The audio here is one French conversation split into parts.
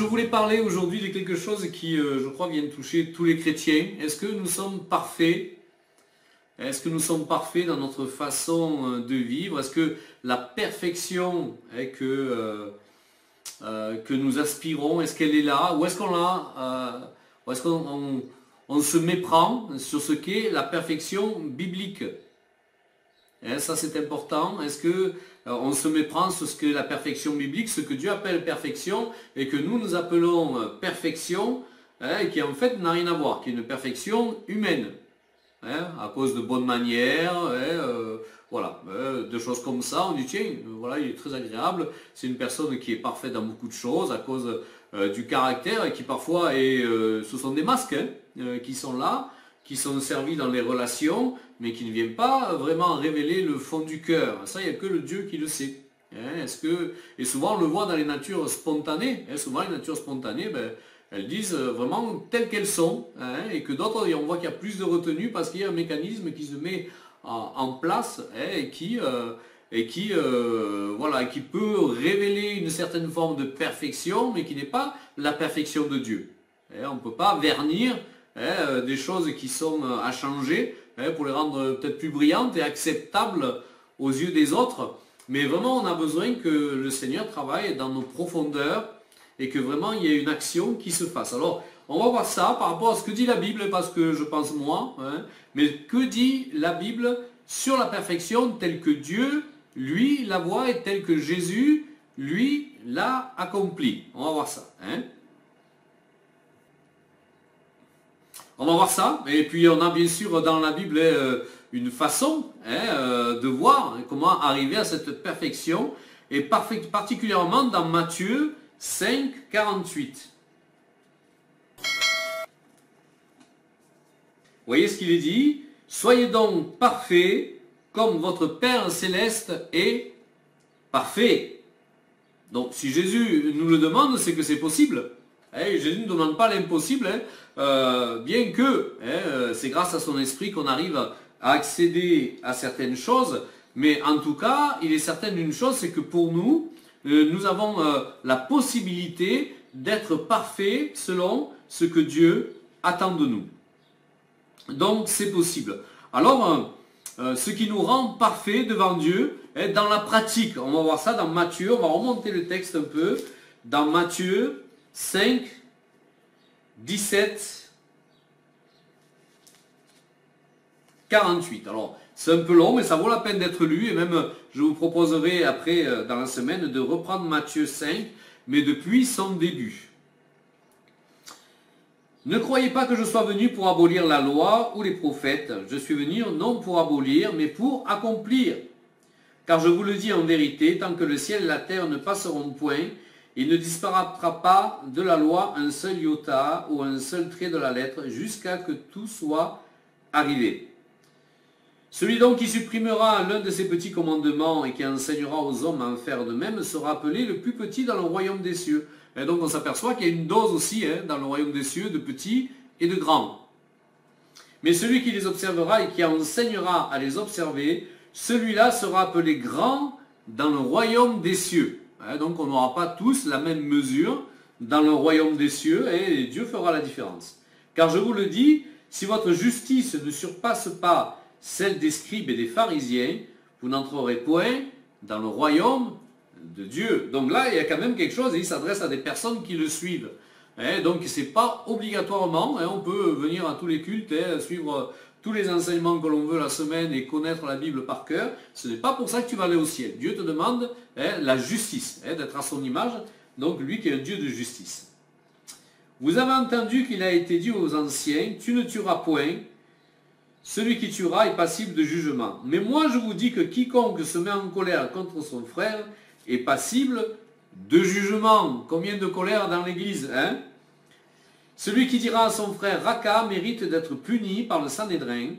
voulais parler aujourd'hui de quelque chose qui, je crois, vient toucher tous les chrétiens. Est-ce que nous sommes parfaits? Est-ce que nous sommes parfaits dans notre façon de vivre? Est-ce que la perfection que nous aspirons, est-ce qu'elle est là? Ou est-ce qu'on on se méprend sur ce qu'est la perfection biblique? Ça c'est important. Est-ce que on se méprend sur ce qu'est la perfection biblique, ce que Dieu appelle perfection, et que nous appelons perfection, et qui en fait n'a rien à voir, qui est une perfection humaine, à cause de bonnes manières, voilà, de choses comme ça. On dit tiens, voilà, il est très agréable, c'est une personne qui est parfaite dans beaucoup de choses, à cause du caractère, et qui parfois ce sont des masques qui sont là, qui sont servis dans les relations, mais qui ne viennent pas vraiment révéler le fond du cœur. Ça, il n'y a que le Dieu qui le sait. Et souvent, on le voit dans les natures spontanées. Souvent, les natures spontanées, elles disent vraiment telles qu'elles sont. Et que d'autres, on voit qu'il y a plus de retenue parce qu'il y a un mécanisme qui se met en place et qui peut révéler une certaine forme de perfection, mais qui n'est pas la perfection de Dieu. On ne peut pas vernir des choses qui sont à changer pour les rendre peut-être plus brillantes et acceptables aux yeux des autres. Mais vraiment, on a besoin que le Seigneur travaille dans nos profondeurs et que vraiment il y ait une action qui se fasse. Alors, on va voir ça par rapport à ce que dit la Bible, parce que je pense moi, mais que dit la Bible sur la perfection telle que Dieu, lui, la voit et telle que Jésus, lui, l'a accomplie. On va voir ça. On va voir ça, et puis on a bien sûr dans la Bible une façon de voir comment arriver à cette perfection, et particulièrement dans Matthieu 5, 48. Vous voyez ce qu'il est dit? Soyez donc parfaits comme votre Père Céleste est parfait. Donc si Jésus nous le demande, c'est que c'est possible. Jésus ne demande pas l'impossible, bien que c'est grâce à son esprit qu'on arrive à accéder à certaines choses, mais en tout cas, il est certain d'une chose, c'est que pour nous, nous avons la possibilité d'être parfaits selon ce que Dieu attend de nous. Donc c'est possible. Alors, ce qui nous rend parfaits devant Dieu, dans la pratique, on va voir ça dans Matthieu, on va remonter le texte un peu, dans Matthieu 5, 17, 48. Alors, c'est un peu long, mais ça vaut la peine d'être lu. Et même, je vous proposerai après, dans la semaine, de reprendre Matthieu 5, mais depuis son début. Ne croyez pas que je sois venu pour abolir la loi ou les prophètes. Je suis venu non pour abolir, mais pour accomplir. Car je vous le dis en vérité, tant que le ciel et la terre ne passeront point, il ne disparaîtra pas de la loi un seul iota ou un seul trait de la lettre, jusqu'à que tout soit arrivé. Celui donc qui supprimera l'un de ces petits commandements et qui enseignera aux hommes à en faire de même sera appelé le plus petit dans le royaume des cieux. Et donc on s'aperçoit qu'il y a une dose aussi dans le royaume des cieux de petits et de grands. Mais celui qui les observera et qui enseignera à les observer, celui-là sera appelé grand dans le royaume des cieux. Donc on n'aura pas tous la même mesure dans le royaume des cieux, et Dieu fera la différence. Car je vous le dis, si votre justice ne surpasse pas celle des scribes et des pharisiens, vous n'entrerez point dans le royaume de Dieu. Donc là, il y a quand même quelque chose, et il s'adresse à des personnes qui le suivent. Donc ce n'est pas obligatoirement, on peut venir à tous les cultes, suivre tous les enseignements que l'on veut la semaine et connaître la Bible par cœur. Ce n'est pas pour ça que tu vas aller au ciel. Dieu te demande la justice, d'être à son image, donc lui qui est un Dieu de justice. Vous avez entendu qu'il a été dit aux anciens, tu ne tueras point, celui qui tuera est passible de jugement. Mais moi je vous dis que quiconque se met en colère contre son frère est passible de jugement. Combien de colère dans l'église, Celui qui dira à son frère Raka mérite d'être puni par le Sanhédrin,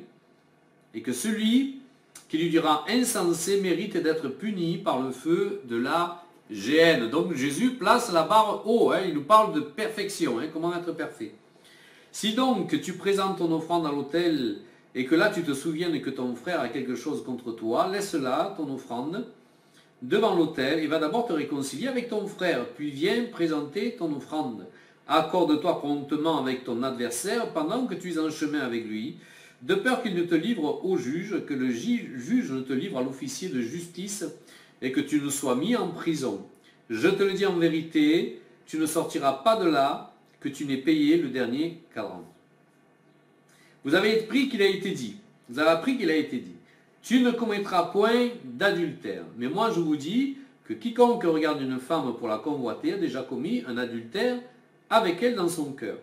et que celui qui lui dira insensé mérite d'être puni par le feu de la géhenne. Donc Jésus place la barre haut, il nous parle de perfection, comment être parfait. Si donc tu présentes ton offrande à l'autel et que là tu te souviennes que ton frère a quelque chose contre toi, laisse là ton offrande devant l'autel et va d'abord te réconcilier avec ton frère, puis viens présenter ton offrande. Accorde-toi promptement avec ton adversaire pendant que tu es en chemin avec lui, de peur qu'il ne te livre au juge, que le juge ne te livre à l'officier de justice et que tu ne sois mis en prison. Je te le dis en vérité, tu ne sortiras pas de là que tu n'aies payé le dernier cadran. Vous avez appris qu'il a été dit. Vous avez appris qu'il a été dit. Tu ne commettras point d'adultère. Mais moi je vous dis que quiconque regarde une femme pour la convoiter a déjà commis un adultère avec elle dans son cœur.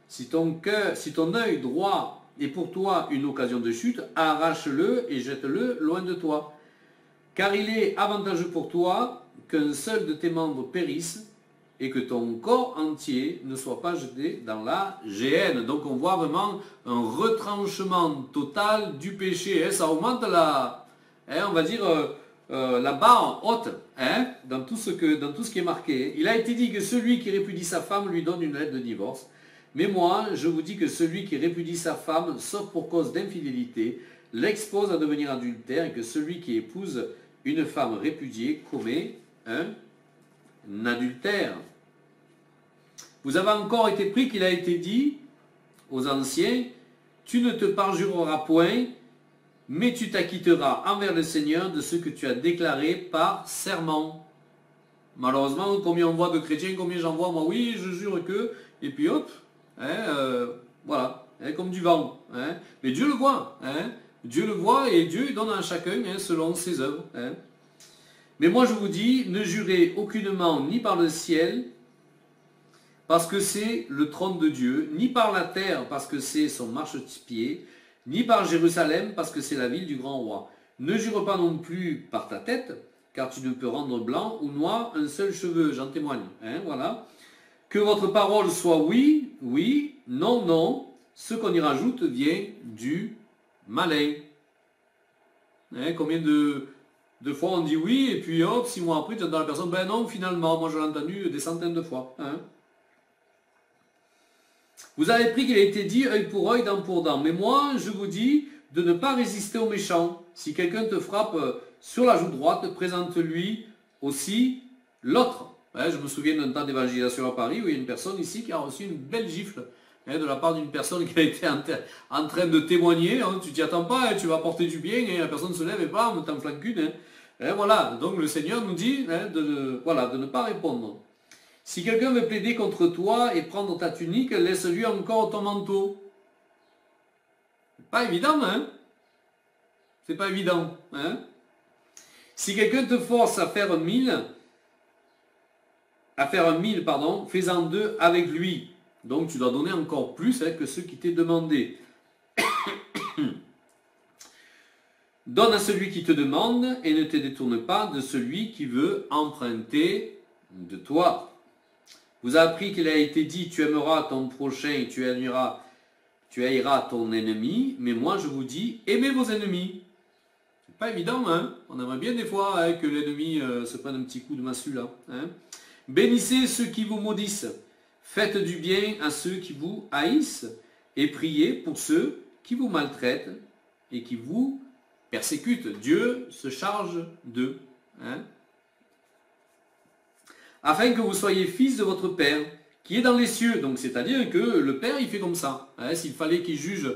Si ton œil droit est pour toi une occasion de chute, arrache-le et jette-le loin de toi. Car il est avantageux pour toi qu'un seul de tes membres périsse et que ton corps entier ne soit pas jeté dans la géhenne. Donc on voit vraiment un retranchement total du péché. Ça augmente on va dire, la barre haute dans tout ce qui est marqué. Il a été dit que celui qui répudie sa femme lui donne une lettre de divorce. Mais moi, je vous dis que celui qui répudie sa femme, sauf pour cause d'infidélité, l'expose à devenir adultère et que celui qui épouse une femme répudiée commet un adultère. Vous avez encore été pris qu'il a été dit aux anciens, tu ne te parjureras point, mais tu t'acquitteras envers le Seigneur de ce que tu as déclaré par serment. Malheureusement, combien on voit de chrétiens, combien j'en vois, moi oui, je jure que, et puis hop, voilà, comme du vent. Mais Dieu le voit, Dieu le voit et Dieu donne à chacun selon ses œuvres. Mais moi je vous dis, ne jurez aucunement ni par le ciel, parce que c'est le trône de Dieu, ni par la terre, parce que c'est son marchepied, ni par Jérusalem, parce que c'est la ville du grand roi. Ne jure pas non plus par ta tête, car tu ne peux rendre blanc ou noir un seul cheveu, j'en témoigne. Voilà. Que votre parole soit oui, oui, non, non. Ce qu'on y rajoute vient du malin. Combien de fois on dit oui, et puis hop, 6 mois après, tu entends la personne, ben non, finalement, moi je l'ai entendu des centaines de fois. Vous avez pris qu'il a été dit œil pour œil, dent pour dent. Mais moi, je vous dis de ne pas résister aux méchants. Si quelqu'un te frappe sur la joue droite, présente-lui aussi l'autre. Je me souviens d'un temps d'évangélisation à Paris où il y a une personne ici qui a reçu une belle gifle de la part d'une personne qui a été en train de témoigner. Tu t'y attends pas, tu vas apporter du bien, et la personne se lève et bam, t'en flanques une. Voilà, donc le Seigneur nous dit de ne pas répondre. Si quelqu'un veut plaider contre toi et prendre ta tunique, laisse-lui encore ton manteau. C'est pas évident, C'est pas évident, Si quelqu'un te force à faire un mille, fais-en 2 avec lui. Donc tu dois donner encore plus que ceux qui t'aient demandé. Donne à celui qui te demande et ne te détourne pas de celui qui veut emprunter de toi. Vous avez appris qu'il a été dit, tu aimeras ton prochain et tu haïras ton ennemi, mais moi je vous dis, aimez vos ennemis. C'est pas évident, On aimerait bien des fois que l'ennemi se prenne un petit coup de massue là. Bénissez ceux qui vous maudissent, faites du bien à ceux qui vous haïssent, et priez pour ceux qui vous maltraitent et qui vous persécutent. Dieu se charge d'eux. Afin que vous soyez fils de votre Père, qui est dans les cieux. Donc c'est-à-dire que le Père, il fait comme ça. S'il fallait qu'il juge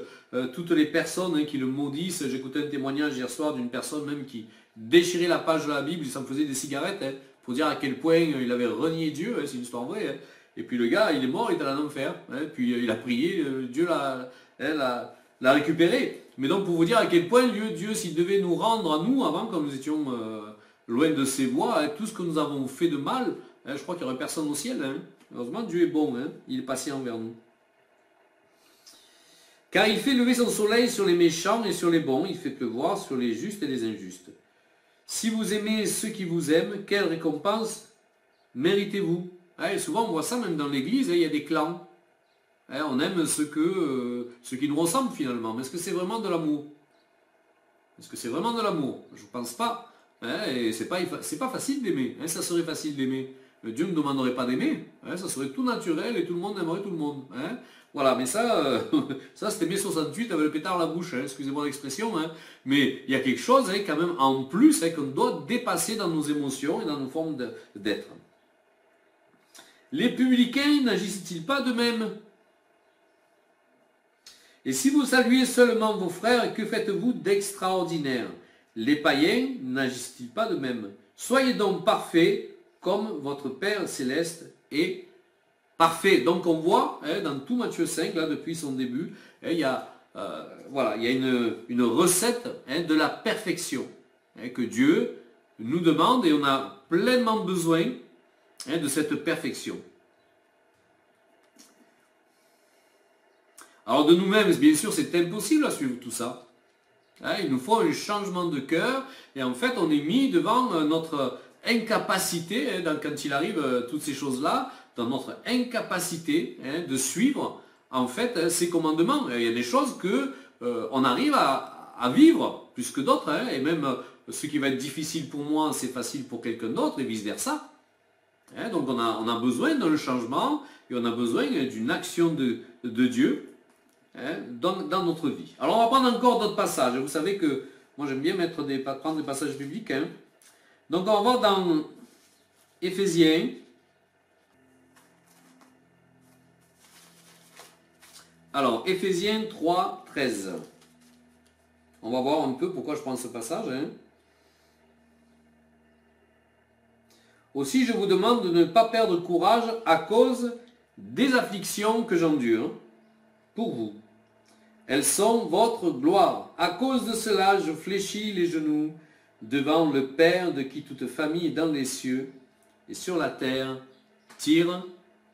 toutes les personnes qui le maudissent, j'écoutais un témoignage hier soir d'une personne même qui déchirait la page de la Bible, il s'en faisait des cigarettes, pour dire à quel point il avait renié Dieu, c'est une histoire vraie. Et puis le gars, il est mort, il est en enfer. Puis il a prié, Dieu l'a récupéré. Mais donc pour vous dire à quel point Dieu, s'il devait nous rendre à nous, avant quand nous étions loin de ses voies, tout ce que nous avons fait de mal, je crois qu'il n'y aurait personne au ciel. Heureusement, Dieu est bon, il est patient envers nous. Car il fait lever son soleil sur les méchants et sur les bons, il fait pleuvoir sur les justes et les injustes. Si vous aimez ceux qui vous aiment, quelle récompense méritez-vous? Souvent on voit ça même dans l'église, il y a des clans. On aime ceux qui nous ressemblent finalement. Mais est-ce que c'est vraiment de l'amour? Est-ce que c'est vraiment de l'amour? Je ne pense pas. Et c'est pas facile d'aimer. Ça serait facile d'aimer. Dieu ne demanderait pas d'aimer. Ça serait tout naturel et tout le monde aimerait tout le monde. Voilà, mais ça, ça c'était mai 68 avec le pétard à la bouche, hein, excusez-moi l'expression, hein, mais il y a quelque chose hein, quand même en plus hein, qu'on doit dépasser dans nos émotions et dans nos formes d'être. Les publicains n'agissent-ils pas de même? Et si vous saluez seulement vos frères, que faites-vous d'extraordinaire? Les païens n'agissent-ils pas de même? Soyez donc parfaits comme votre Père céleste est parfait. Donc on voit hein, dans tout Matthieu 5, là, depuis son début, hein, il y a, voilà, il y a une recette hein, de la perfection hein, que Dieu nous demande et on a pleinement besoin hein, de cette perfection. Alors de nous-mêmes, bien sûr, c'est impossible à suivre tout ça. Hein, il nous faut un changement de cœur et en fait on est mis devant notre incapacité, hein, quand il arrive toutes ces choses-là, dans notre incapacité hein, de suivre en fait ces commandements. Il y a des choses que on arrive à vivre plus que d'autres, hein, et même ce qui va être difficile pour moi, c'est facile pour quelqu'un d'autre et vice-versa. Hein, donc on a besoin d'un changement et on a besoin d'une action de Dieu hein, dans notre vie. Alors on va prendre encore d'autres passages. Vous savez que moi j'aime bien prendre des passages bibliques. Hein. Donc on va voir dans Éphésiens. Alors, Éphésiens 3, 13. On va voir un peu pourquoi je prends ce passage. Hein. Aussi, je vous demande de ne pas perdre courage à cause des afflictions que j'endure pour vous. Elles sont votre gloire. À cause de cela, je fléchis les genoux devant le Père de qui toute famille dans les cieux et sur la terre tire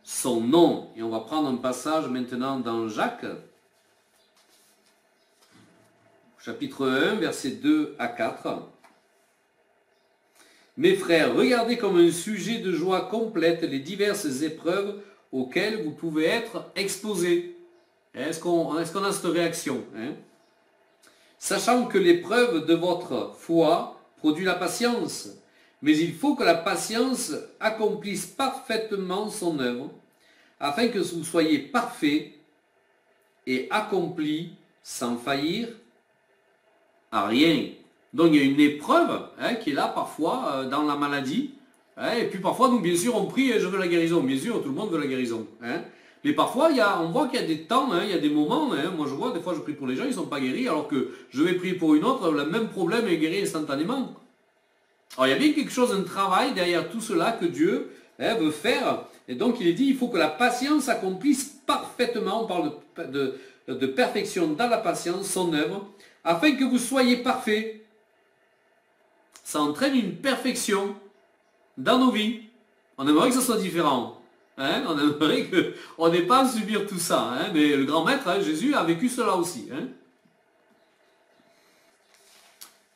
son nom. Et on va prendre un passage maintenant dans Jacques, chapitre 1, versets 2 à 4. Mes frères, regardez comme un sujet de joie complète les diverses épreuves auxquelles vous pouvez être exposés. Est-ce qu'on a cette réaction hein? Sachant que l'épreuve de votre foi produit la patience. Mais il faut que la patience accomplisse parfaitement son œuvre, afin que vous soyez parfaits et accomplis sans faillir à rien. Donc il y a une épreuve hein, qui est là parfois dans la maladie. Hein, et puis parfois, nous bien sûr, on prie et je veux la guérison. Bien sûr, tout le monde veut la guérison. Hein. Mais parfois, on voit qu'il y a des temps, hein, il y a des moments. Hein, moi je vois, des fois je prie pour les gens, ils ne sont pas guéris, alors que je vais prier pour une autre, le même problème est guéri instantanément. Alors il y a bien quelque chose, un travail derrière tout cela que Dieu hein, veut faire. Et donc il est dit, il faut que la patience accomplisse parfaitement, on parle de perfection dans la patience, son œuvre, afin que vous soyez parfaits. Ça entraîne une perfection dans nos vies. On aimerait que ce soit différent. Hein? On aimerait qu'on n'ait pas à subir tout ça. Hein? Mais le grand maître, hein, Jésus, a vécu cela aussi. Hein?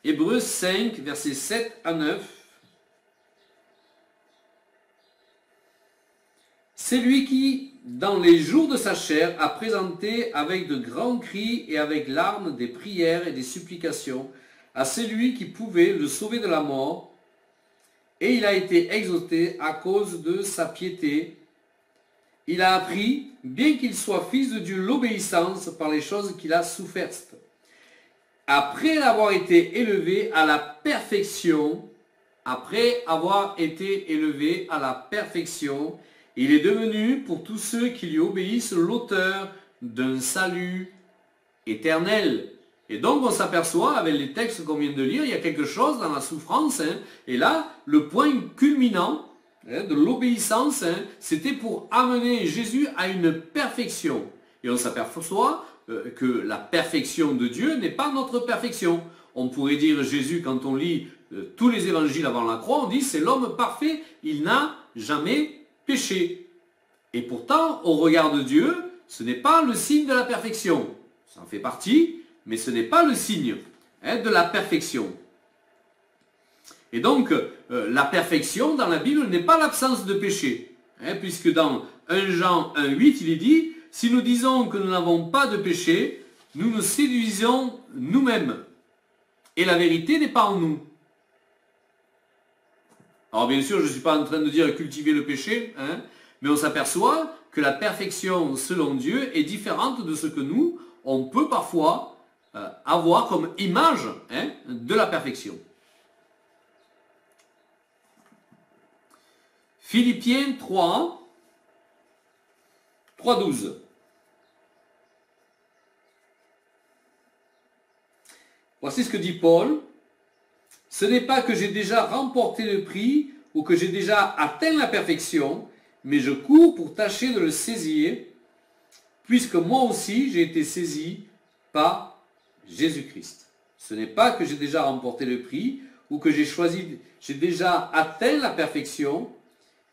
Hébreux 5, versets 7 à 9. C'est lui qui, dans les jours de sa chair, a présenté avec de grands cris et avec larmes des prières et des supplications à celui qui pouvait le sauver de la mort, et il a été exaucé à cause de sa piété. Il a appris, bien qu'il soit fils de Dieu, l'obéissance par les choses qu'il a souffertes. Après avoir été élevé à la perfection, il est devenu, pour tous ceux qui lui obéissent, l'auteur d'un salut éternel. Et donc on s'aperçoit, avec les textes qu'on vient de lire, il y a quelque chose dans la souffrance. Hein, et là, le point culminant hein, de l'obéissance, hein, c'était pour amener Jésus à une perfection. Et on s'aperçoit que la perfection de Dieu n'est pas notre perfection. On pourrait dire Jésus, quand on lit tous les évangiles avant la croix, on dit c'est l'homme parfait, il n'a jamais péché. Et pourtant, au regard de Dieu, ce n'est pas le signe de la perfection. Ça en fait partie, mais ce n'est pas le signe hein, de la perfection. Et donc, la perfection dans la Bible n'est pas l'absence de péché. Hein, puisque dans 1 Jean 1,8, il est dit, si nous disons que nous n'avons pas de péché, nous nous séduisons nous-mêmes. Et la vérité n'est pas en nous. Alors bien sûr, je ne suis pas en train de dire cultiver le péché, hein, mais on s'aperçoit que la perfection selon Dieu est différente de ce que nous, on peut parfois avoir comme image de la perfection. Philippiens 3:12. Voici ce que dit Paul. Ce n'est pas que j'ai déjà remporté le prix ou que j'ai déjà atteint la perfection, mais je cours pour tâcher de le saisir, puisque moi aussi j'ai été saisi par Jésus-Christ. Ce n'est pas que j'ai déjà remporté le prix ou que j'ai déjà atteint la perfection,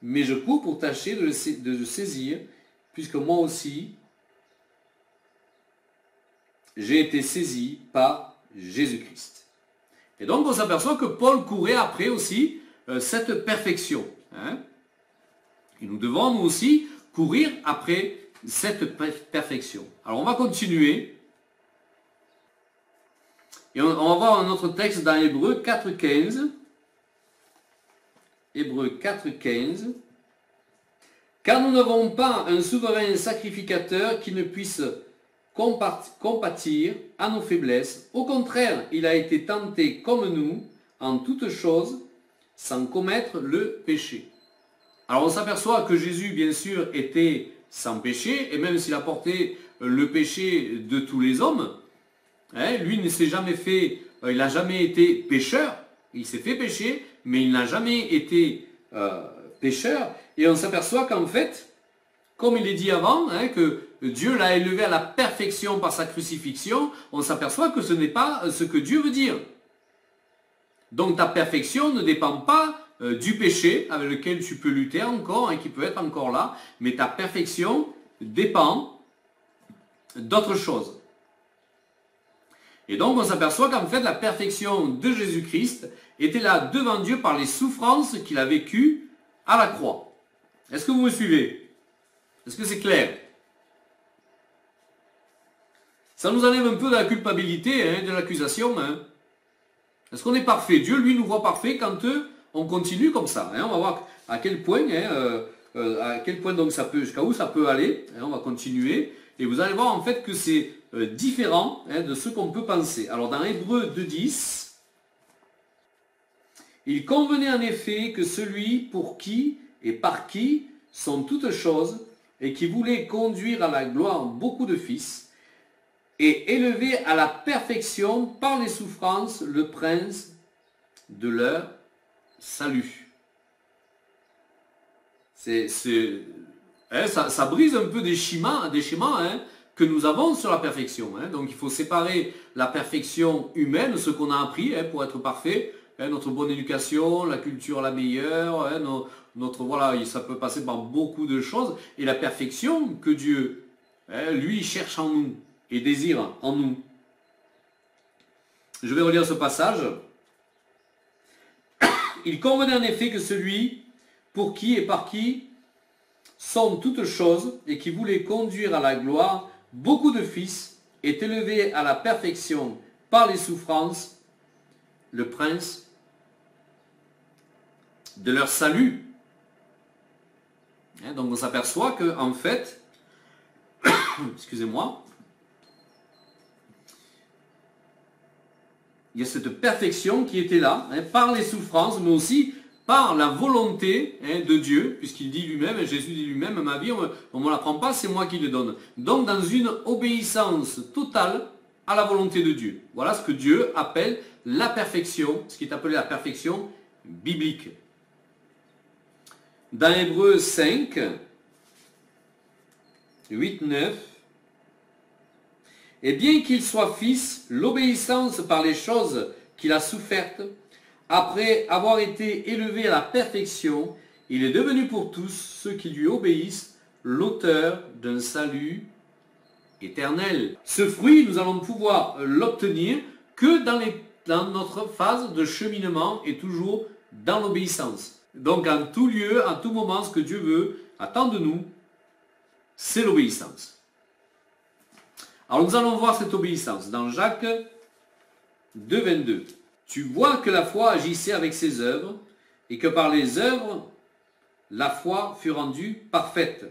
mais je cours pour tâcher de le saisir, puisque moi aussi j'ai été saisi par Jésus-Christ. Et donc on s'aperçoit que Paul courait après aussi cette perfection. Et nous devons nous aussi courir après cette perfection. Alors on va continuer. Et on va voir un autre texte dans Hébreux 4:15. Hébreux 4:15. Car nous n'avons pas un souverain sacrificateur qui ne puisse compatir à nos faiblesses. Au contraire, il a été tenté comme nous en toutes choses, sans commettre le péché. Alors on s'aperçoit que Jésus, bien sûr, était sans péché, et même s'il a porté le péché de tous les hommes, lui ne s'est jamais fait, il n'a jamais été pécheur, il s'est fait pécher, mais il n'a jamais été pécheur, et on s'aperçoit qu'en fait, comme il est dit avant, que Dieu l'a élevé à la perfection par sa crucifixion, on s'aperçoit que ce n'est pas ce que Dieu veut dire. Donc ta perfection ne dépend pas du péché avec lequel tu peux lutter encore, qui peut être encore là, mais ta perfection dépend d'autre chose. Et donc on s'aperçoit qu'en fait la perfection de Jésus-Christ était là devant Dieu par les souffrances qu'il a vécues à la croix. Est-ce que vous me suivez? Est-ce que c'est clair? Ça nous enlève un peu de la culpabilité, de l'accusation. Est-ce qu'on est parfait? Dieu, lui, nous voit parfait quand on continue comme ça. On va voir à quel point, donc ça peut, jusqu'à où ça peut aller. On va continuer. Et vous allez voir en fait que c'est différent de ce qu'on peut penser. Alors dans Hébreux 2:10, il convenait en effet que celui pour qui et par qui sont toutes choses, et qui voulait conduire à la gloire beaucoup de fils, et élever à la perfection par les souffrances le prince de leur salut. Ça brise un peu des schémas que nous avons sur la perfection. Donc il faut séparer la perfection humaine, ce qu'on a appris pour être parfait, notre bonne éducation, la culture la meilleure, voilà, ça peut passer par beaucoup de choses, et la perfection que Dieu, lui, cherche en nous et désire en nous. Je vais relire ce passage. Il convenait en effet que celui pour qui et par qui sont toutes choses, et qui voulait conduire à la gloire beaucoup de fils, est élevé à la perfection par les souffrances, le prince de leur salut. Donc on s'aperçoit que en fait, excusez-moi, il y a cette perfection qui était là, par les souffrances, mais aussi par la volonté de Dieu, puisqu'il dit lui-même, Jésus dit lui-même, ma vie, on ne me la prend pas, c'est moi qui le donne. Donc dans une obéissance totale à la volonté de Dieu. Voilà ce que Dieu appelle la perfection, ce qui est appelé la perfection biblique. Dans Hébreux 5, 8, 9, et bien qu'il soit fils, l'obéissance par les choses qu'il a souffertes, après avoir été élevé à la perfection, il est devenu pour tous ceux qui lui obéissent l'auteur d'un salut éternel. Ce fruit, nous allons pouvoir l'obtenir que dans notre phase de cheminement et toujours dans l'obéissance. Donc en tout lieu, en tout moment, ce que Dieu veut, attend de nous, c'est l'obéissance. Alors nous allons voir cette obéissance dans Jacques 2, 22. Tu vois que la foi agissait avec ses œuvres, et que par les œuvres, la foi fut rendue parfaite.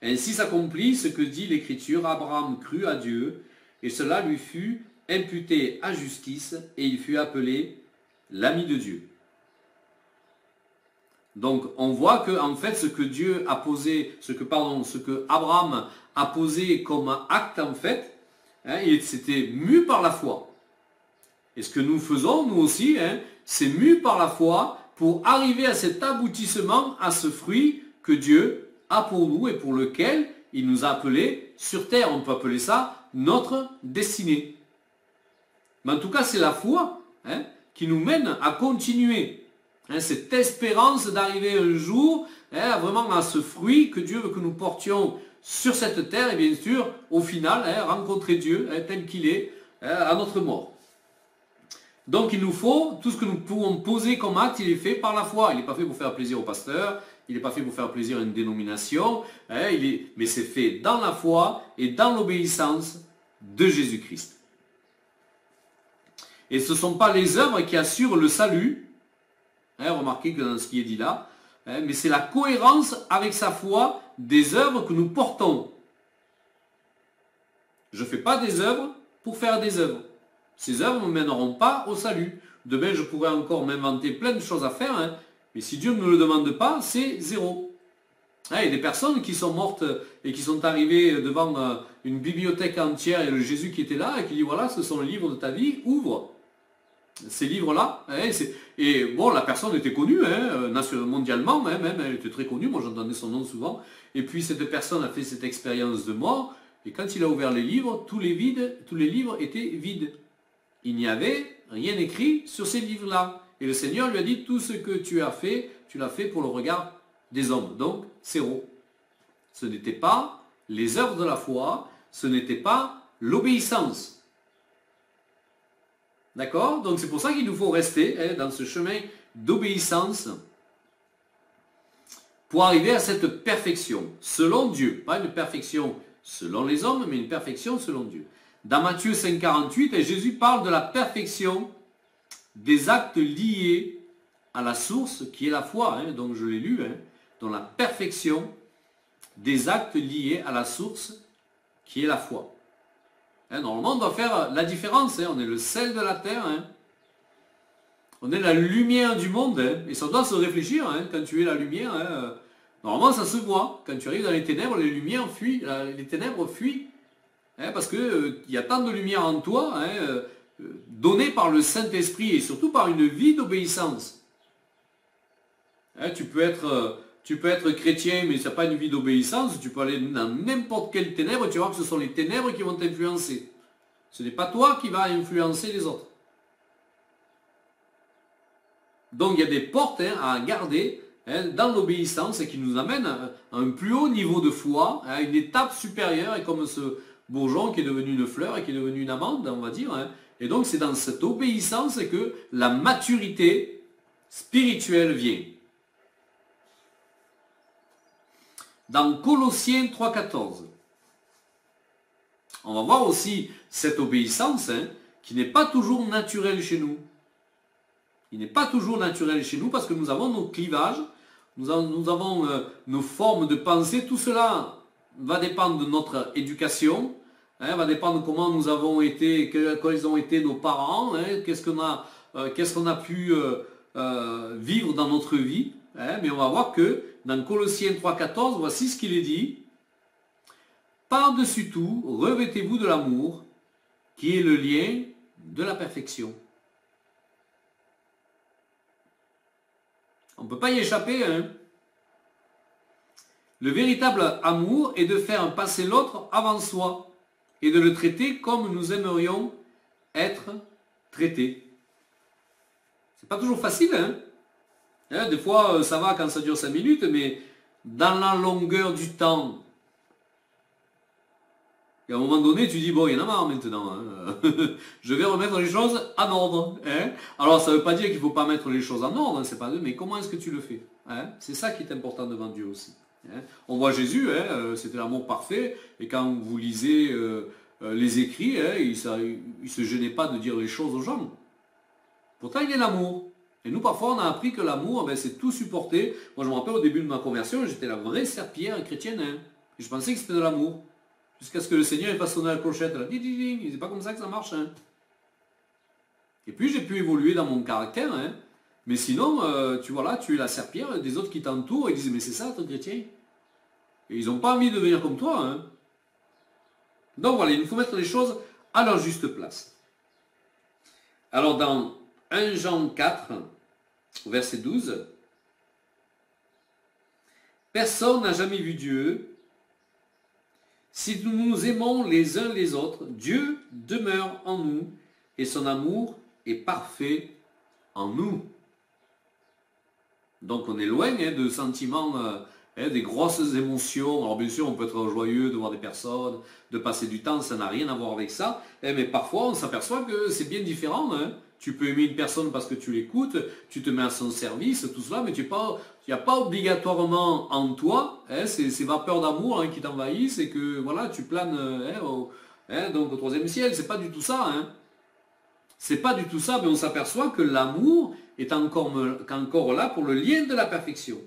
Ainsi s'accomplit ce que dit l'Écriture, Abraham crut à Dieu, et cela lui fut imputé à justice, et il fut appelé l'ami de Dieu. Donc on voit que en fait ce que Dieu a posé, ce que Abraham a posé comme acte en fait, c'était mu par la foi. Et ce que nous faisons nous aussi, c'est mu par la foi pour arriver à cet aboutissement, à ce fruit que Dieu a pour nous et pour lequel il nous a appelés sur terre. On peut appeler ça notre destinée. Mais en tout cas c'est la foi qui nous mène à continuer. Cette espérance d'arriver un jour vraiment à ce fruit que Dieu veut que nous portions sur cette terre et bien sûr au final rencontrer Dieu tel qu'il est à notre mort. Donc il nous faut, tout ce que nous pouvons poser comme acte, il est fait par la foi. Il n'est pas fait pour faire plaisir au pasteur, il n'est pas fait pour faire plaisir à une dénomination, mais c'est fait dans la foi et dans l'obéissance de Jésus-Christ. Et ce ne sont pas les œuvres qui assurent le salut, remarquez que dans ce qui est dit là, mais c'est la cohérence avec sa foi des œuvres que nous portons. Je ne fais pas des œuvres pour faire des œuvres. Ces œuvres ne me mèneront pas au salut. Demain, je pourrais encore m'inventer plein de choses à faire, mais si Dieu ne me le demande pas, c'est zéro. Il y a des personnes qui sont mortes et qui sont arrivées devant une bibliothèque entière et le Jésus qui était là et qui dit voilà, ce sont les livres de ta vie, ouvre ces livres-là. Et bon, la personne était connue, mondialement même, elle était très connue, moi j'entendais son nom souvent. Et puis cette personne a fait cette expérience de mort, et quand il a ouvert les livres, tous les livres étaient vides. Il n'y avait rien écrit sur ces livres-là. Et le Seigneur lui a dit, tout ce que tu as fait, tu l'as fait pour le regard des hommes. Donc, zéro. Ce n'était pas les œuvres de la foi, ce n'était pas l'obéissance. D'accord? Donc c'est pour ça qu'il nous faut rester dans ce chemin d'obéissance pour arriver à cette perfection, selon Dieu. Pas une perfection selon les hommes, mais une perfection selon Dieu. Dans Matthieu 5,48, Jésus parle de la perfection des actes liés à la source qui est la foi. Donc je l'ai lu, dans la perfection des actes liés à la source qui est la foi. Normalement, on doit faire la différence. On est le sel de la terre. On est la lumière du monde. Et ça doit se réfléchir. Quand tu es la lumière, normalement, ça se voit. Quand tu arrives dans les ténèbres, les ténèbres fuient. Parce qu'il y a tant de lumière en toi, donnée par le Saint-Esprit et surtout par une vie d'obéissance. Tu peux être chrétien, mais ça n'a pas une vie d'obéissance. Tu peux aller dans n'importe quelle ténèbre, tu vas voir que ce sont les ténèbres qui vont t'influencer. Ce n'est pas toi qui vas influencer les autres. Donc il y a des portes à garder dans l'obéissance et qui nous amènent à un plus haut niveau de foi, à une étape supérieure, et comme ce bourgeon qui est devenu une fleur et qui est devenu une amande, on va dire. Et donc c'est dans cette obéissance que la maturité spirituelle vient. Dans Colossiens 3,14, on va voir aussi cette obéissance qui n'est pas toujours naturelle chez nous. Il n'est pas toujours naturel chez nous parce que nous avons nos clivages, nous avons nos formes de pensée. Tout cela va dépendre de notre éducation, va dépendre de comment nous avons été, quels ont été nos parents, qu'est-ce qu'on a pu vivre dans notre vie. Mais on va voir que dans Colossiens 3,14, voici ce qu'il est dit. Par-dessus tout, revêtez-vous de l'amour, qui est le lien de la perfection. On ne peut pas y échapper. Le véritable amour est de faire passer l'autre avant soi et de le traiter comme nous aimerions être traités. C'est pas toujours facile, des fois, ça va quand ça dure 5 minutes, mais dans la longueur du temps, et à un moment donné, tu dis, bon, il y en a marre maintenant. Je vais remettre les choses en ordre. Alors, ça ne veut pas dire qu'il ne faut pas mettre les choses en ordre, c'est pas eux, mais comment est-ce que tu le fais? C'est ça qui est important devant Dieu aussi. On voit Jésus, c'était l'amour parfait, et quand vous lisez les écrits, il ne se gênait pas de dire les choses aux gens. Pourtant, il est l'amour. Et nous, parfois, on a appris que l'amour, c'est tout supporter. Moi, je me rappelle au début de ma conversion, j'étais la vraie serpillière chrétienne. Je pensais que c'était de l'amour. Jusqu'à ce que le Seigneur ait pas sonné la clochette. Là. Ding, ding, ding. C'est pas comme ça que ça marche. Hein. Et puis j'ai pu évoluer dans mon caractère. Hein. Mais sinon, tu vois là, tu es la serpillère des autres qui t'entourent et disent mais c'est ça ton chrétien. Et ils n'ont pas envie de devenir comme toi. Hein. Donc voilà, il nous faut mettre les choses à leur juste place. Alors dans 1 Jean 4, verset 12, personne n'a jamais vu Dieu. Si nous nous aimons les uns les autres, Dieu demeure en nous et son amour est parfait en nous. Donc on est loin de sentiments, des grosses émotions. Alors bien sûr on peut être joyeux de voir des personnes, de passer du temps, ça n'a rien à voir avec ça. Mais parfois on s'aperçoit que c'est bien différent. Hein. Tu peux aimer une personne parce que tu l'écoutes, tu te mets à son service, tout cela, mais il n'y a pas obligatoirement en toi ces vapeurs d'amour qui t'envahissent et que voilà, tu planes donc au troisième ciel. C'est pas du tout ça. Hein. C'est pas du tout ça, mais on s'aperçoit que l'amour est encore là pour le lien de la perfection.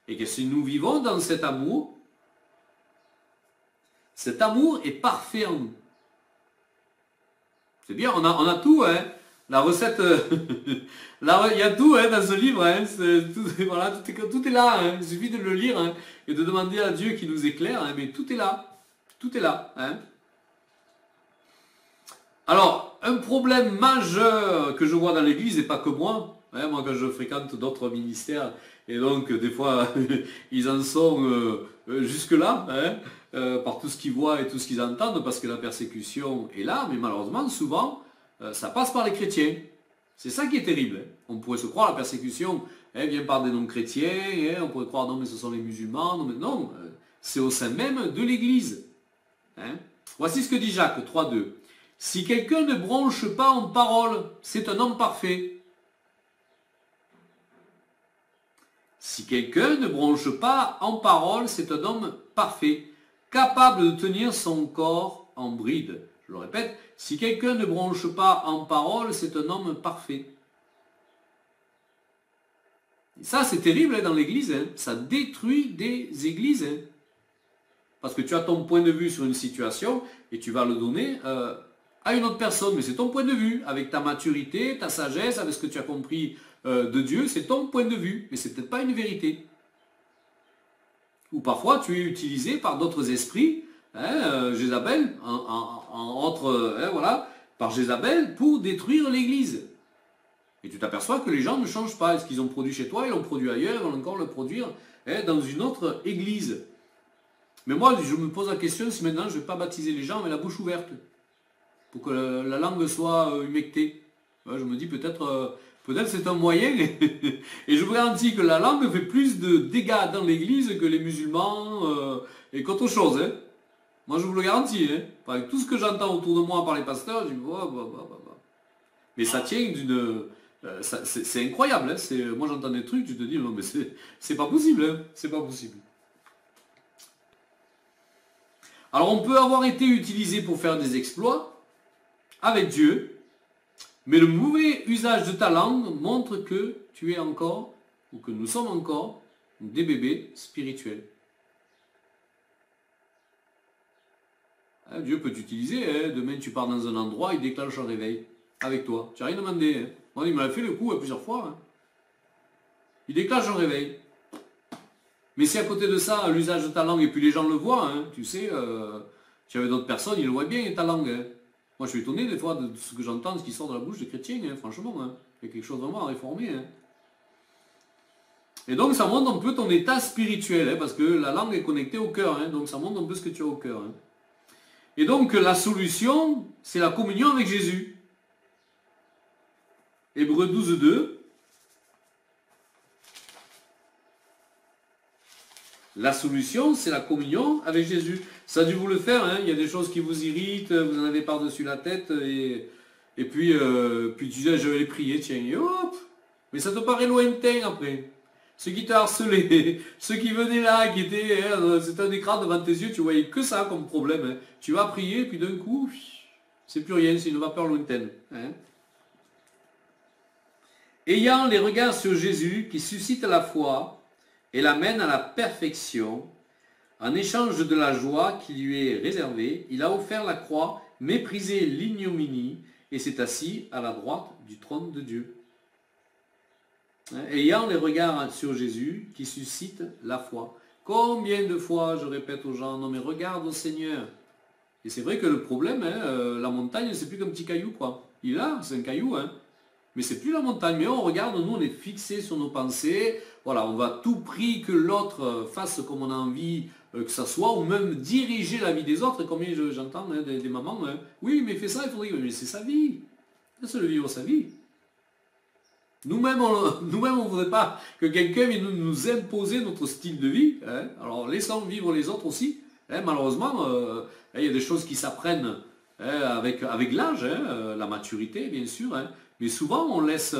Et que si nous vivons dans cet amour est parfait en nous. C'est bien, on a tout, hein. La recette, il y a tout dans ce livre, hein. Tout est là, hein. Il suffit de le lire et de demander à Dieu qui nous éclaire, mais tout est là. Tout est là. Hein. Alors, un problème majeur que je vois dans l'Église, et pas que moi, moi quand je fréquente d'autres ministères, et donc des fois ils en sont jusque-là, par tout ce qu'ils voient et tout ce qu'ils entendent, parce que la persécution est là, mais malheureusement, souvent, ça passe par les chrétiens. C'est ça qui est terrible. Hein. On pourrait se croire la persécution vient par des non-chrétiens, on pourrait croire non mais ce sont les musulmans, non, c'est au sein même de l'Église. Hein. Voici ce que dit Jacques 3.2. Si quelqu'un ne bronche pas en parole, c'est un homme parfait. Si quelqu'un ne bronche pas en parole, c'est un homme parfait, capable de tenir son corps en bride. Je le répète, si quelqu'un ne bronche pas en parole, c'est un homme parfait. Et ça, c'est terrible dans l'église. Hein. Ça détruit des églises. Hein. Parce que tu as ton point de vue sur une situation et tu vas le donner à une autre personne. Mais c'est ton point de vue, avec ta maturité, ta sagesse, avec ce que tu as compris de Dieu, c'est ton point de vue. Mais c'est peut-être pas une vérité. Ou parfois, tu es utilisé par d'autres esprits, Jézabel, par Jézabel, pour détruire l'église. Et tu t'aperçois que les gens ne changent pas. Ce qu'ils ont produit chez toi, ils l'ont produit ailleurs, ils vont encore le produire dans une autre église. Mais moi, je me pose la question si maintenant je ne vais pas baptiser les gens avec la bouche ouverte, pour que la langue soit humectée. Je me dis peut-être c'est un moyen, et je vous garantis que la langue fait plus de dégâts dans l'église que les musulmans et qu'autre chose. Hein. Moi je vous le garantis. Hein. Avec tout ce que j'entends autour de moi par les pasteurs, je dis mais ça tient d'une... c'est incroyable. Hein. Moi j'entends des trucs, tu te dis non mais c'est pas possible. Hein. C'est pas possible. Alors on peut avoir été utilisé pour faire des exploits avec Dieu, mais le mauvais usage de ta langue montre que tu es encore, ou que nous sommes encore, des bébés spirituels. Dieu peut t'utiliser, demain tu pars dans un endroit, il déclenche un réveil avec toi. Tu n'as rien demandé. Hein. Moi, il m'a fait le coup plusieurs fois. Hein. Il déclenche un réveil. Mais si à côté de ça, l'usage de ta langue, et puis les gens le voient, hein, tu sais, tu avais d'autres personnes, ils le voient bien, ta langue. Hein. Moi, je suis étonné des fois de ce que j'entends, ce qui sort de la bouche des chrétiens, hein, franchement. Hein. Il y a quelque chose vraiment à réformer. Hein. Et donc, ça montre un peu ton état spirituel, parce que la langue est connectée au cœur, hein, donc ça montre un peu ce que tu as au cœur. Hein. Et donc, la solution, c'est la communion avec Jésus. Hébreux 12.2. La solution, c'est la communion avec Jésus. Ça a dû vous le faire, hein. Il y a des choses qui vous irritent, vous en avez par-dessus la tête, et puis tu disais, je vais les prier, tiens, et hop. Mais ça te paraît lointain après. Ceux qui t'ont harcelé, ceux qui venaient là, qui étaient, c'était un écran devant tes yeux, tu voyais que ça comme problème. Hein. Tu vas prier, puis d'un coup, c'est plus rien, c'est une vapeur lointaine. Hein. Ayant les regards sur Jésus qui suscite la foi et l'amène à la perfection, En échange de la joie qui lui est réservée, il a offert la croix, méprisé l'ignominie et s'est assis à la droite du trône de Dieu. Ayant les regards sur Jésus qui suscitent la foi. Combien de fois je répète aux gens, non mais regarde au Seigneur. Et c'est vrai que le problème, la montagne, c'est plus qu'un petit caillou, quoi. Il est là, c'est un caillou, mais c'est plus la montagne. Mais on regarde, nous on est fixé sur nos pensées. Voilà, on va à tout prix que l'autre fasse comme on a envie que ça soit, ou même diriger la vie des autres. Et combien j'entends des mamans, oui, mais fais ça, il faudrait que... Mais c'est sa vie. Laisse-le vivre sa vie. Nous-mêmes, on ne voudrait pas que quelqu'un vienne nous imposer notre style de vie. Alors laissons vivre les autres aussi. Malheureusement, il y a des choses qui s'apprennent avec l'âge, la maturité bien sûr. Mais souvent on laisse,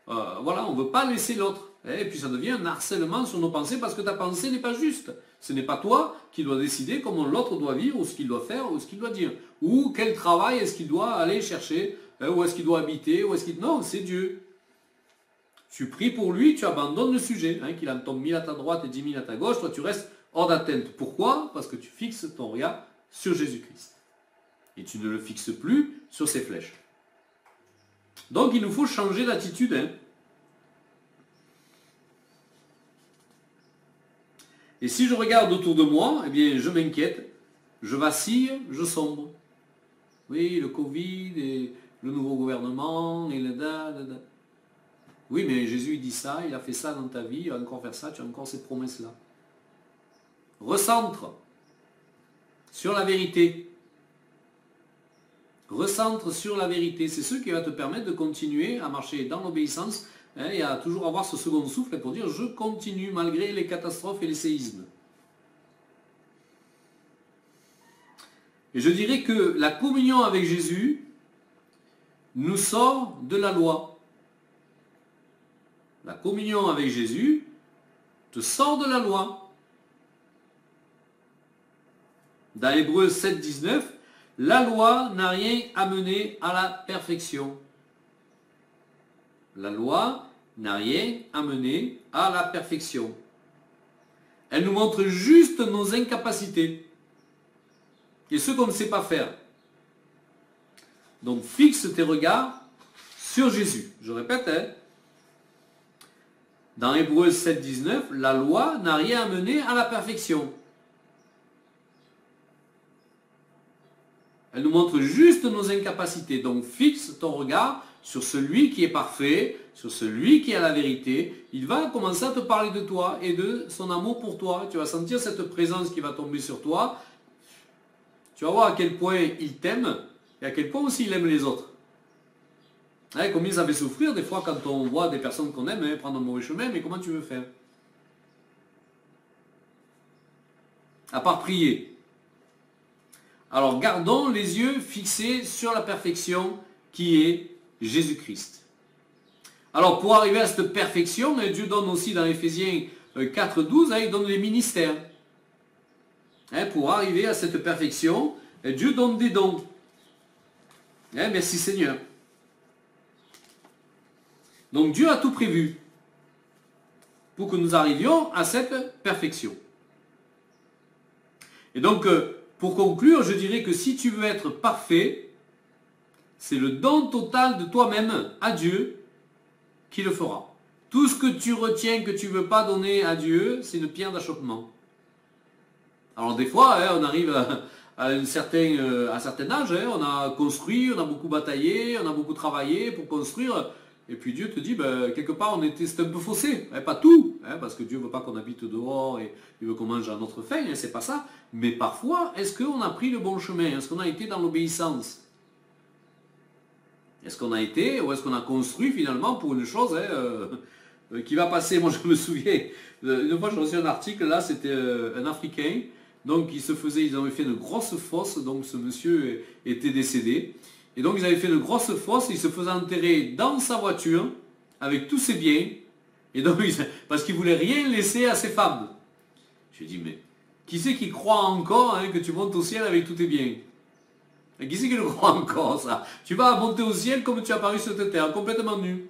voilà, on ne veut pas laisser l'autre. Et puis ça devient un harcèlement sur nos pensées parce que ta pensée n'est pas juste. Ce n'est pas toi qui dois décider comment l'autre doit vivre ou ce qu'il doit faire ou ce qu'il doit dire. Ou quel travail est-ce qu'il doit aller chercher, où est-ce qu'il doit habiter, où est-ce qu'il... Non, c'est Dieu. Tu pries pour lui, tu abandonnes le sujet. Qu'il en tombe 1000 à ta droite et 10 000 à ta gauche, toi tu restes hors d'atteinte. Pourquoi? Parce que tu fixes ton regard sur Jésus-Christ. Et tu ne le fixes plus sur ses flèches. Donc il nous faut changer d'attitude. Et si je regarde autour de moi, eh bien je m'inquiète, je vacille, je sombre. Oui, le Covid et le nouveau gouvernement et le Oui, mais Jésus il dit ça, il a fait ça dans ta vie, il va encore faire ça, tu as encore ces promesses-là. Recentre sur la vérité. Recentre sur la vérité. C'est ce qui va te permettre de continuer à marcher dans l'obéissance et à toujours avoir ce second souffle pour dire je continue malgré les catastrophes et les séismes. Et je dirais que la communion avec Jésus nous sort de la loi. La communion avec Jésus te sort de la loi. Dans Hébreux 7, 19, la loi n'a rien amené à la perfection. La loi n'a rien amené à la perfection. Elle nous montre juste nos incapacités et ce qu'on ne sait pas faire. Donc fixe tes regards sur Jésus. Je répète, dans Hébreux 7, 19, la loi n'a rien amené à la perfection. Elle nous montre juste nos incapacités. Donc fixe ton regard sur celui qui est parfait, sur celui qui a la vérité. Il va commencer à te parler de toi et de son amour pour toi. Tu vas sentir cette présence qui va tomber sur toi. Tu vas voir à quel point il t'aime et à quel point aussi il aime les autres. Combien ça fait souffrir des fois quand on voit des personnes qu'on aime prendre un mauvais chemin, mais comment tu veux faire? À part prier. Alors gardons les yeux fixés sur la perfection qui est Jésus-Christ. Alors pour arriver à cette perfection, Dieu donne aussi dans Éphésiens 4, 12, il donne les ministères. Pour arriver à cette perfection, Dieu donne des dons. Merci Seigneur. Donc Dieu a tout prévu pour que nous arrivions à cette perfection. Et donc, pour conclure, je dirais que si tu veux être parfait, c'est le don total de toi-même à Dieu qui le fera. Tout ce que tu retiens, que tu ne veux pas donner à Dieu, c'est une pierre d'achoppement. Alors des fois, on arrive à un certain âge, on a construit, on a beaucoup bataillé, on a beaucoup travaillé pour construire, et puis Dieu te dit, quelque part c'est un peu faussé, pas tout, parce que Dieu ne veut pas qu'on habite dehors et il veut qu'on mange à notre faim, c'est pas ça, mais parfois, est-ce qu'on a pris le bon chemin? Est-ce qu'on a été dans l'obéissance? Est-ce qu'on a été, ou est-ce qu'on a construit finalement pour une chose qui va passer? Moi je me souviens, une fois j'ai reçu un article, là c'était un Africain, donc ils avaient fait une grosse fosse, donc ce monsieur était décédé. Et donc ils avaient fait une grosse fosse, il se faisait enterrer dans sa voiture, avec tous ses biens, et donc, parce qu'il ne voulait rien laisser à ses femmes. Je dis, mais qui c'est qui croit encore que tu montes au ciel avec tous tes biens? Et qui c'est qui le croit encore, ça? Tu vas monter au ciel comme tu as apparu sur cette terre, complètement nu.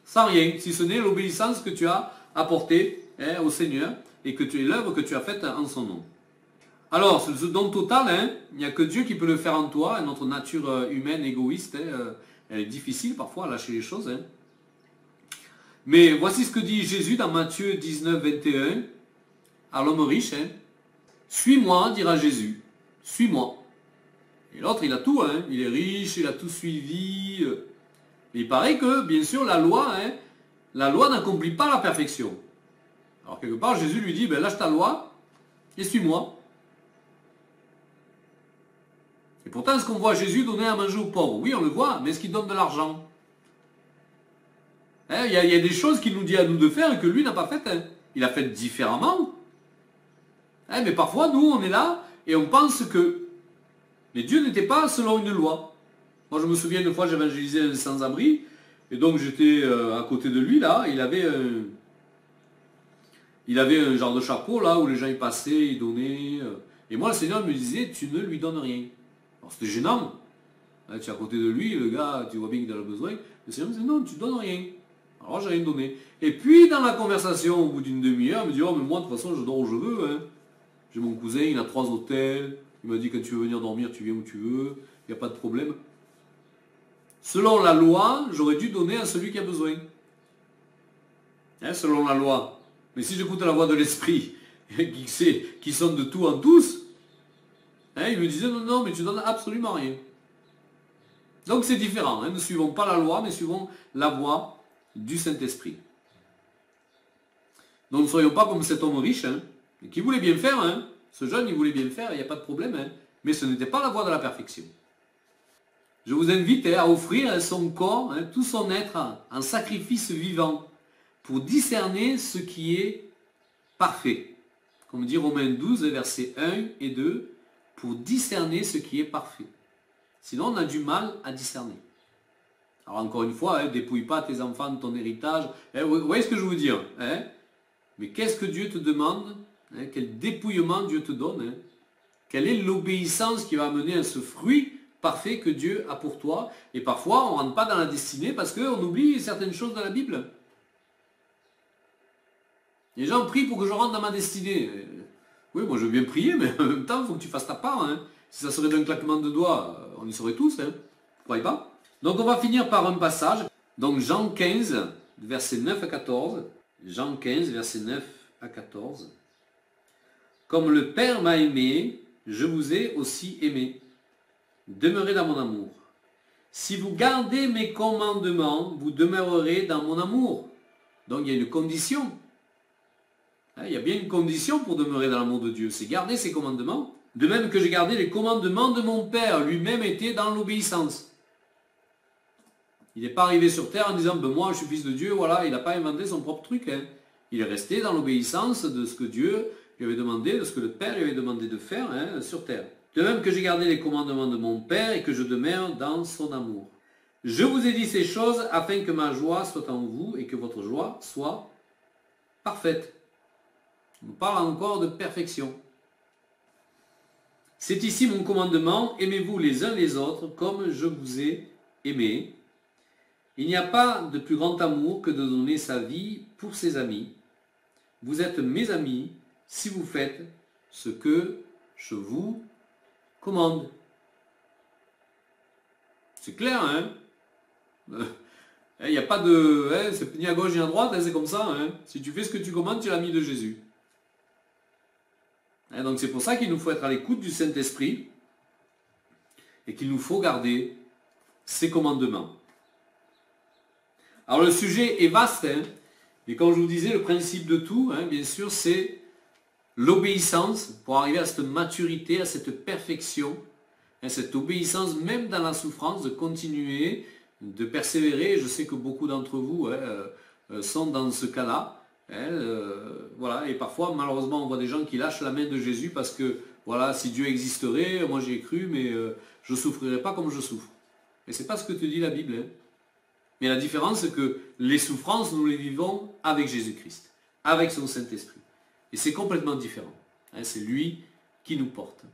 Sans rien, si ce n'est l'obéissance que tu as apportée au Seigneur. et que tu es l'œuvre que tu as faite en son nom. Alors, ce don total, hein, il n'y a que Dieu qui peut le faire en toi. Notre nature humaine, égoïste, hein, elle est difficile parfois à lâcher les choses. Hein. Mais voici ce que dit Jésus dans Matthieu 19, 21, à l'homme riche. Hein. Suis-moi, dira Jésus. Suis-moi. Et l'autre, il a tout. Hein. Il est riche, il a tout suivi. Mais il paraît que, bien sûr, la loi n'accomplit pas la perfection. Alors, quelque part, Jésus lui dit, ben, lâche ta loi et suis-moi. Et pourtant, est-ce qu'on voit Jésus donner à manger aux pauvres? Oui, on le voit, mais est-ce qu'il donne de l'argent? Il y a des choses qu'il nous dit à nous de faire et que lui n'a pas faites. Hein. Il a fait différemment. Mais parfois, nous, on est là et on pense que mais Dieu n'était pas selon une loi. Moi, je me souviens une fois, j'évangélisais un sans-abri et donc j'étais à côté de lui, là. Il avait un genre de chapeau, là, où les gens y passaient, ils donnaient. Et moi, le Seigneur me disait, tu ne lui donnes rien. Alors, c'était gênant. Tu es à côté de lui, le gars, tu vois bien qu'il a besoin. Le Seigneur me disait, non, tu ne donnes rien. Alors, j'ai rien donné. Et puis, dans la conversation, au bout d'une demi-heure, il me dit, oh, mais moi, de toute façon, je dors où je veux. Hein. J'ai mon cousin, il a 3 hôtels. Il m'a dit, quand tu veux venir dormir, tu viens où tu veux. Il n'y a pas de problème. Selon la loi, j'aurais dû donner à celui qui a besoin. Hein, selon la loi. Mais si j'écoute la voix de l'esprit, qui sonne de tout en tous, hein, il me disait, non, non, mais tu donnes absolument rien. Donc c'est différent. Hein, ne suivons pas la loi, mais suivons la voix du Saint-Esprit. Donc ne soyons pas comme cet homme riche, hein, qui voulait bien faire. Hein. Ce jeune, il voulait bien faire, il n'y a pas de problème. Hein, mais ce n'était pas la voie de la perfection. Je vous invite à offrir son corps, hein, tout son être, en sacrifice vivant, pour discerner ce qui est parfait. Comme dit Romains 12, versets 1 et 2, pour discerner ce qui est parfait. Sinon, on a du mal à discerner. Alors encore une fois, hein, dépouille pas tes enfants de ton héritage. Hein, vous voyez ce que je veux dire, hein? Mais qu'est-ce que Dieu te demande, hein? Quel dépouillement Dieu te donne, hein? Quelle est l'obéissance qui va amener à ce fruit parfait que Dieu a pour toi? Et parfois, on ne rentre pas dans la destinée parce qu'on oublie certaines choses de la Bible. Les gens prient pour que je rentre dans ma destinée. Oui, moi je veux bien prier, mais en même temps, il faut que tu fasses ta part. Hein. Si ça serait d'un claquement de doigts, on y serait tous. Hein. Vous croyez pas? Donc on va finir par un passage. Donc Jean 15, versets 9 à 14. Jean 15, versets 9 à 14. Comme le Père m'a aimé, je vous ai aussi aimé. Demeurez dans mon amour. Si vous gardez mes commandements, vous demeurerez dans mon amour. Donc il y a une condition. Il y a bien une condition pour demeurer dans l'amour de Dieu, c'est garder ses commandements. De même que j'ai gardé les commandements de mon Père, lui-même était dans l'obéissance. Il n'est pas arrivé sur terre en disant, ben moi je suis fils de Dieu, voilà, il n'a pas inventé son propre truc. Hein. Il est resté dans l'obéissance de ce que Dieu lui avait demandé, de ce que le Père lui avait demandé de faire hein, sur terre. De même que j'ai gardé les commandements de mon Père et que je demeure dans son amour. Je vous ai dit ces choses afin que ma joie soit en vous et que votre joie soit parfaite. On parle encore de perfection. C'est ici mon commandement, aimez-vous les uns les autres comme je vous ai aimé. Il n'y a pas de plus grand amour que de donner sa vie pour ses amis. Vous êtes mes amis si vous faites ce que je vous commande. C'est clair, hein? Il n'y a pas de... Hein, c'est ni à gauche ni à droite, hein, c'est comme ça. Hein. Si tu fais ce que tu commandes, tu es l'ami de Jésus. Hein, donc c'est pour ça qu'il nous faut être à l'écoute du Saint-Esprit et qu'il nous faut garder ses commandements. Alors le sujet est vaste, hein, mais comme je vous disais, le principe de tout, hein, bien sûr, c'est l'obéissance pour arriver à cette maturité, à cette perfection, hein, cette obéissance même dans la souffrance, de continuer, de persévérer. Je sais que beaucoup d'entre vous sont dans ce cas-là. Voilà, et parfois, malheureusement, on voit des gens qui lâchent la main de Jésus parce que, voilà, si Dieu existerait, moi j'y ai cru, mais je ne souffrirais pas comme je souffre. Et ce n'est pas ce que te dit la Bible. Hein. Mais la différence, c'est que les souffrances, nous les vivons avec Jésus-Christ, avec son Saint-Esprit. Et c'est complètement différent. Hein, c'est lui qui nous porte.